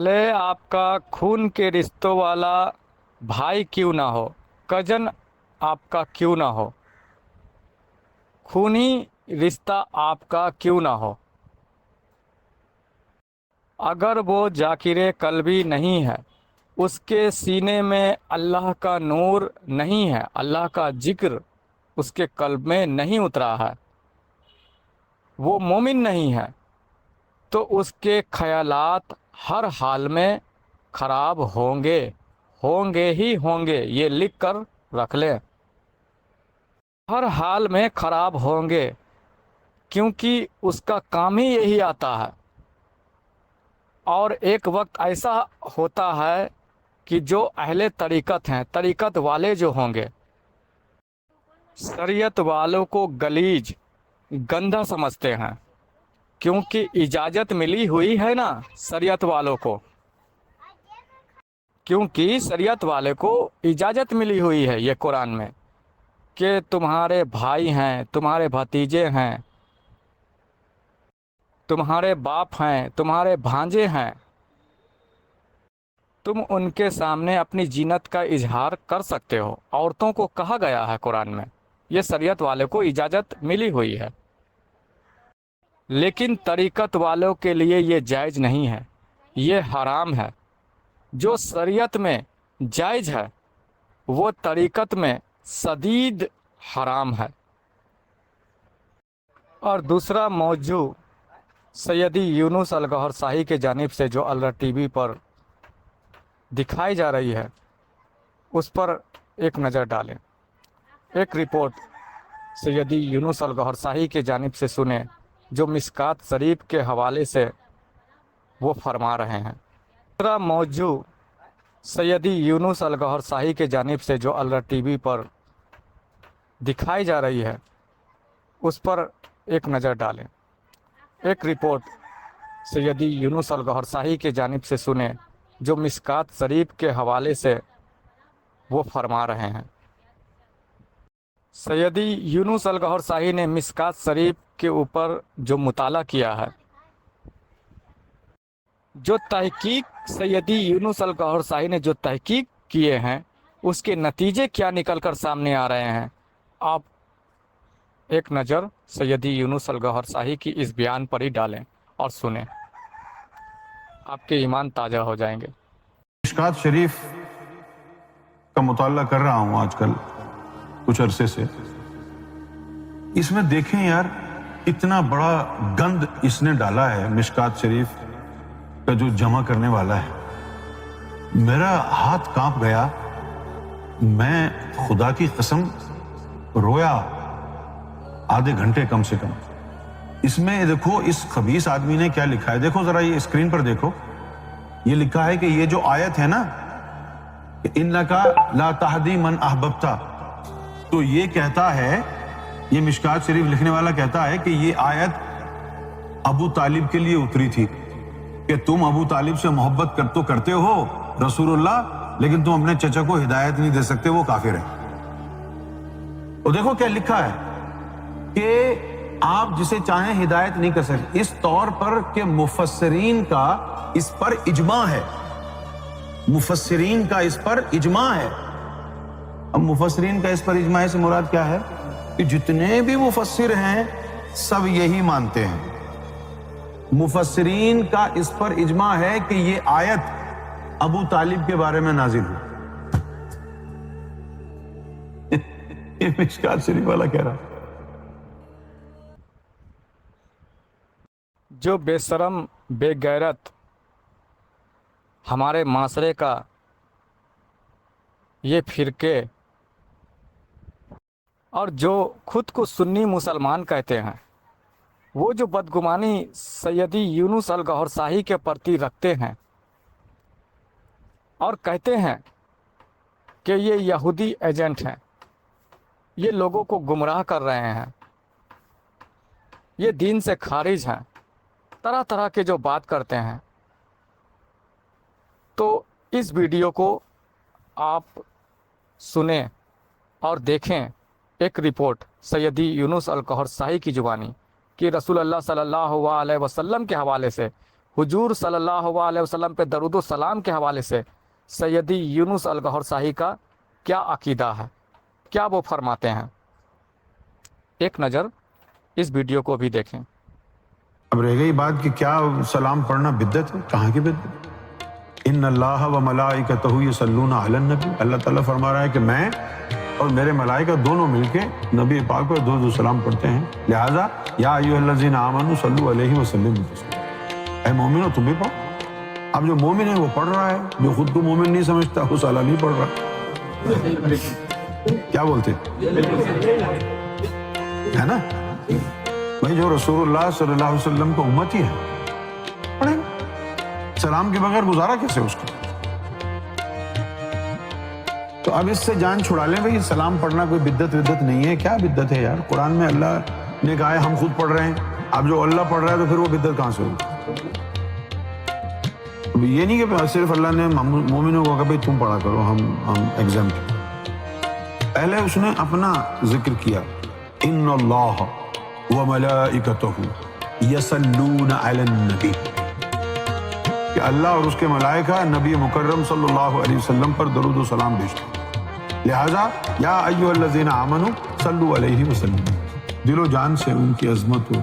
भले आपका खून के रिश्तों वाला भाई क्यों ना हो, कजन आपका क्यों ना हो, खूनी रिश्ता आपका क्यों ना हो, अगर वो जाकिर कल्बी नहीं है, उसके सीने में अल्लाह का नूर नहीं है, अल्लाह का जिक्र उसके कल्ब में नहीं उतरा है, वो मोमिन नहीं है, तो उसके ख्यालात हर हाल में ख़राब होंगे, होंगे ही होंगे। ये लिख कर रख लें, हर हाल में ख़राब होंगे, क्योंकि उसका काम ही यही आता है। और एक वक्त ऐसा होता है कि जो अहले तरीक़त हैं, तरीक़त वाले जो होंगे, शरीयत वालों को गलीज, गंदा समझते हैं, क्योंकि इजाज़त मिली हुई है ना शरीयत वालों को, क्योंकि शरीयत वाले को इजाज़त मिली हुई है ये कुरान में कि तुम्हारे भाई हैं, तुम्हारे भतीजे हैं, तुम्हारे बाप हैं, तुम्हारे भांजे हैं, तुम उनके सामने अपनी जीनत का इजहार कर सकते हो। औरतों को कहा गया है कुरान में, ये शरीयत वाले को इजाज़त मिली हुई है, लेकिन तरीक़त वालों के लिए ये जायज़ नहीं है, ये हराम है। जो शरीयत में जायज़ है वो तरीक़त में शदीद हराम है। और दूसरा मौजू सैयदी यूनुस अलगौहर शाही के जानिब से जो अलरा टीवी पर दिखाई जा रही है, उस पर एक नज़र डालें। एक रिपोर्ट सैयदी यूनुस अलगौहर शाही के जानिब से सुने, जो मिशकात शरीफ के हवाले से वो फरमा रहे हैं। दूसरा मौजू सैयदी यूनुस अलगौहर शाही के जानिब से जो अलरा टीवी पर दिखाई जा रही है, उस पर एक नज़र डालें। एक रिपोर्ट सैयदी यूनुस अलगौहर शाही के जानिब से सुने, जो मिशकात शरीफ के हवाले से वो फरमा रहे हैं। सैयदी यूनुस अलगौहर शाही ने मिशकात शरीफ के ऊपर जो मुताला किया है, जो तहकीक सैयदी यूनुस अलगौहर शाही ने जो तहकीक किए हैं, उसके नतीजे क्या निकल कर सामने आ रहे हैं, आप एक नज़र सैयदी यूनुस अलगौहर शाही की इस बयान पर ही डालें और सुनें, आपके ईमान ताज़ा हो जाएंगे। मिशकात शरीफ का मुताला कर रहा हूं आजकल कुछ अरसे से। इसमें देखें यार, इतना बड़ा गंद इसने डाला है मिशकात शरीफ का जो जमा करने वाला है। मेरा हाथ कांप गया, मैं खुदा की कसम रोया आधे घंटे कम से कम। इसमें देखो इस खबीस आदमी ने क्या लिखा है, देखो जरा ये स्क्रीन पर देखो। ये लिखा है कि ये जो आयत है ना, इन्नका ला तहदी मन अहबब्ता, तो ये कहता है, ये मिशकात शरीफ लिखने वाला कहता है कि ये आयत अबू तालिब के लिए उतरी थी कि तुम अबू तालिब से मोहब्बत तो करते हो रसूलुल्लाह, लेकिन तुम अपने चचा को हिदायत नहीं दे सकते, वो काफिर है। और देखो क्या लिखा है कि आप जिसे चाहें हिदायत नहीं कर सकते, इस तौर पर कि मुफस्सिरीन का इस पर इजमा है, मुफस्सिरीन का इस पर इजमा है। अब मुफस्सिरीन का इस पर इजमा से मुराद क्या है कि जितने भी मुफस्सिर हैं सब यही मानते हैं। मुफस्सिरीन का इस पर इजमा है कि ये आयत अबू तालिब के बारे में नाजिल हुई। ये मिशकात शरीफ वाला कह रहा। जो बेशरम बेगैरत हमारे माशरे का ये फिरके और जो खुद को सुन्नी मुसलमान कहते हैं, वो जो बदगुमानी सैयदी यूनुस अलगौहर शाही के प्रति रखते हैं और कहते हैं कि ये यहूदी एजेंट हैं, ये लोगों को गुमराह कर रहे हैं, ये दीन से खारिज हैं, तरह तरह के जो बात करते हैं, तो इस वीडियो को आप सुने और देखें। एक रिपोर्ट सैयदी यूनुस अलगौहर शाही की जुबानी कि रसूलुल्लाह सल्लल्लाहु अलैहि वसल्लम के हवाले से حضور صلی اللہ علیہ وسلم پہ درود و سلام کے حوالے سے سیدی یونس الگوہر شاہی کا کیا عقیدہ ہے، کیا وہ فرماتے ہیں؟ ایک نظر اس ویڈیو کو بھی دیکھیں۔ اب رہ گئی بات کہ کیا سلام پڑھنا بدعت ہے؟ کہاں کی بدعت؟ ان اللہ و ملائکتہ یصلون علی النبی، اللہ تعالیٰ فرما رہا ہے کہ میں اور میرے ملائکہ دونوں مل کے نبی پاک پر درود و سلام پڑھتے ہیں، لہٰذا یا ایھا الذین آمنوا صلوا علیہ وسلموا تسلیما، اے مومنو تم بھی پڑھو۔ اب جو مومن ہے وہ پڑھ رہا ہے، جو خود کو مومن نہیں سمجھتا وہ سالہ نہیں پڑھ رہا۔ کیا بولتے ہے نا بھائی، جو رسول اللہ صلی اللہ علیہ وسلم کو امتی ہے پڑھیں گے۔ سلام کے بغیر گزارا کیسے اس کو؟ تو اب اس سے جان چھڑا لیں بھائی، سلام پڑھنا کوئی بدعت نہیں ہے۔ کیا بدعت ہے یار؟ قرآن میں اللہ نے کہا ہے ہم خود پڑھ رہے ہیں، اب جو اللہ پڑھ رہا ہے تو پھر وہ بدعت کہاں سے ہوگی؟ یہ نہیں کہ صرف اللہ نے مومنوں کو کہا بھائی تم پڑھا کرو، ہم ایگزمپٹ۔ پہلے اس نے اپنا ذکر کیا، ان اللہ وملائکتہ یصلون علی النبی، کہ اللہ اور اس کے ملائکہ نبی مکرم صلی اللہ علیہ وسلم پر درود و سلام بھیجتے ہیں، لہٰذا یا ایھا الذین آمنوا صلوا علیہ وسلم، دل و جان سے ان کی عظمت و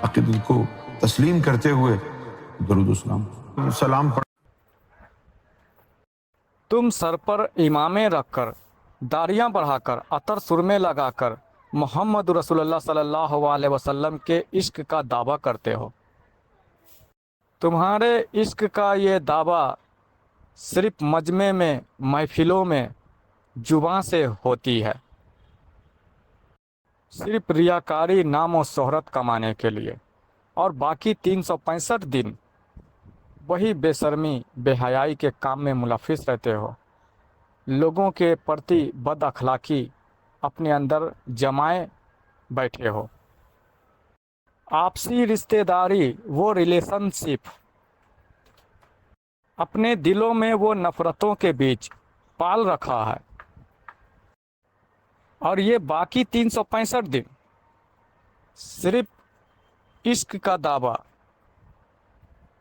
عقیدت کو تسلیم کرتے ہوئے درود و سلام پڑھ۔ تم سر پر امامے رکھ کر، داڑیاں بڑھا کر، عطر سرمے لگا کر محمد رسول اللہ صلی اللہ علیہ وسلم کے عشق کا دعویٰ کرتے ہو۔ تمہارے عشق کا یہ دعویٰ صرف مجمع میں، محفلوں میں زباں سے ہوتی ہے، صرف ریاکاری، نام و شہرت کمانے کے لیے، اور باقی 365 دن وہی بے شرمی، بے حیائی کے کام میں ملوث رہتے ہو، لوگوں کے پرتی بد اخلاقی اپنے اندر جمائے بیٹھے ہو، آپسی رشتہ داری، وہ ریلیشن شپ، اپنے دلوں میں وہ نفرتوں کے بیچ پال رکھا ہے، اور یہ باقی 365 دن صرف عشق کا دعویٰ،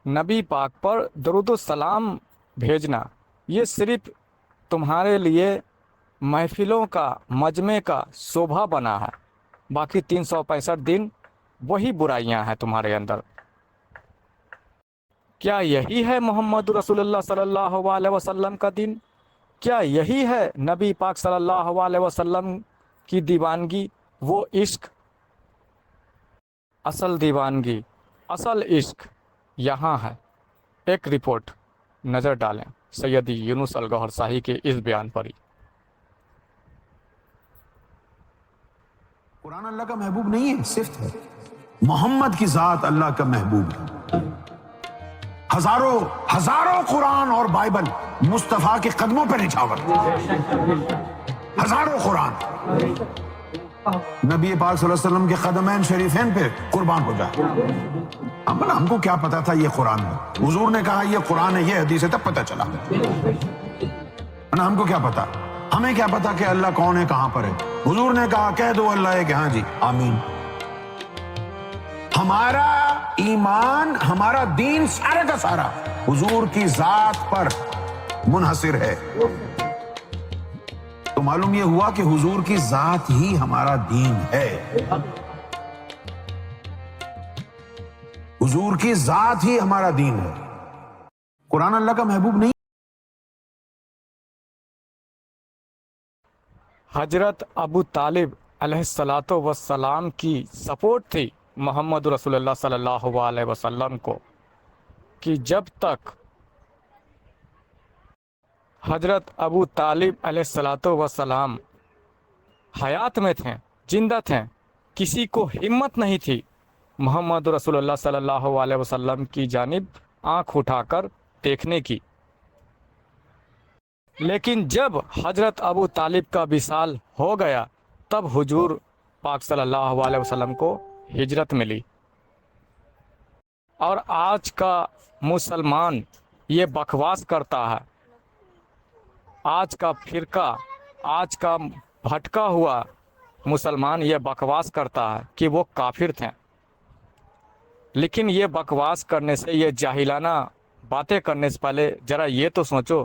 نبی پاک پر درود و سلام بھیجنا، یہ صرف تمہارے لیے محفلوں کا، مجمع کا شوبھا بنا ہے، باقی 365 دن وہی برائیاں ہیں تمہارے اندر۔ کیا یہی ہے محمد رسول اللہ صلی اللہ علیہ وسلم کا دین؟ کیا یہی ہے نبی پاک صلی اللہ علیہ وسلم کی دیوانگی، وہ عشق؟ اصل دیوانگی، اصل عشق یہاں ہے۔ ایک رپورٹ نظر ڈالیں سیدی یونس الگوہر شاہی کے اس بیان پر ہی۔ قرآن اللہ کا محبوب نہیں ہے، صفت ہے۔ محمد کی ذات اللہ کا محبوب ہے۔ ہزاروں قرآن اور بائبل مصطفیٰ کے قدموں پہ نچھاور، ہزاروں قرآن نبی پاک صلی اللہ علیہ وسلم کے قدمین شریفین پہ قربان ہو جائے۔ ہم کو کیا پتا تھا یہ قرآن ہے؟ حضور نے کہا یہ قرآن ہے، یہ حدیث ہے، تب پتہ چلا۔ ہم کو کیا پتا؟ ہمیں کیا پتا کہ اللہ کون ہے، کہاں پر ہے؟ حضور نے کہا کہہ دو اللہ ہے، کہ ہاں جی آمین۔ ہمارا ایمان، ہمارا دین سارے کا سارا حضور کی ذات پر منحصر ہے۔ تو معلوم یہ ہوا کہ حضور کی ذات ہی ہمارا دین ہے، حضور کی ذات ہی ہمارا دین ہے، قرآن اللہ کا محبوب نہیں۔ حضرت ابو طالب علیہ الصلاۃ والسلام کی سپورٹ تھی محمد رسول اللہ صلی اللہ علیہ وسلم کو، کہ جب تک حضرت ابو طالب علیہ الصلاۃ والسلام حیات میں تھے، زندہ تھے، کسی کو ہمت نہیں تھی محمد رسول اللہ صلی اللہ علیہ وسلم کی جانب آنکھ اٹھا کر دیکھنے کی۔ لیکن جب حضرت ابو طالب کا وصال ہو گیا، تب حضور پاک صلی اللہ علیہ وسلم کو ہجرت ملی۔ اور آج کا مسلمان یہ بکواس کرتا ہے، آج کا فرقہ، آج کا بھٹکا ہوا مسلمان یہ بکواس کرتا ہے کہ وہ کافر تھے۔ लेकिन ये बकवास करने से, ये जाहिलाना बातें करने से पहले ज़रा ये तो सोचो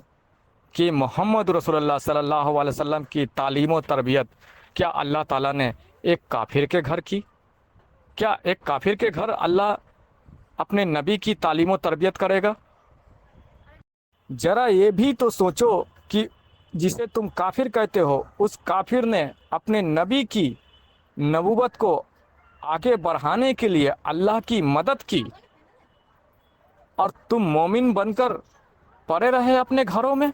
कि मोहम्मद रसूलुल्लाह सल्लल्लाहु अलैहि वसल्लम की तालीम और तरबियत क्या अल्लाह ताला ने एक काफिर के घर की? क्या एक काफिर के घर अल्लाह अपने नबी की तालीम और तरबियत करेगा? ज़रा ये भी तो सोचो कि जिसे तुम काफिर कहते हो, उस काफिर ने अपने नबी की नबूवत को आगे बढ़ाने के लिए अल्लाह की मदद की, और तुम मोमिन बनकर पड़े रहे अपने घरों में।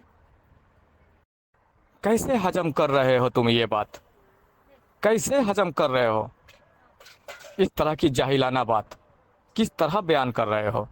कैसे हजम कर रहे हो तुम ये बात? कैसे हजम कर रहे हो इस तरह की जाहिलाना बात? किस तरह बयान कर रहे हो?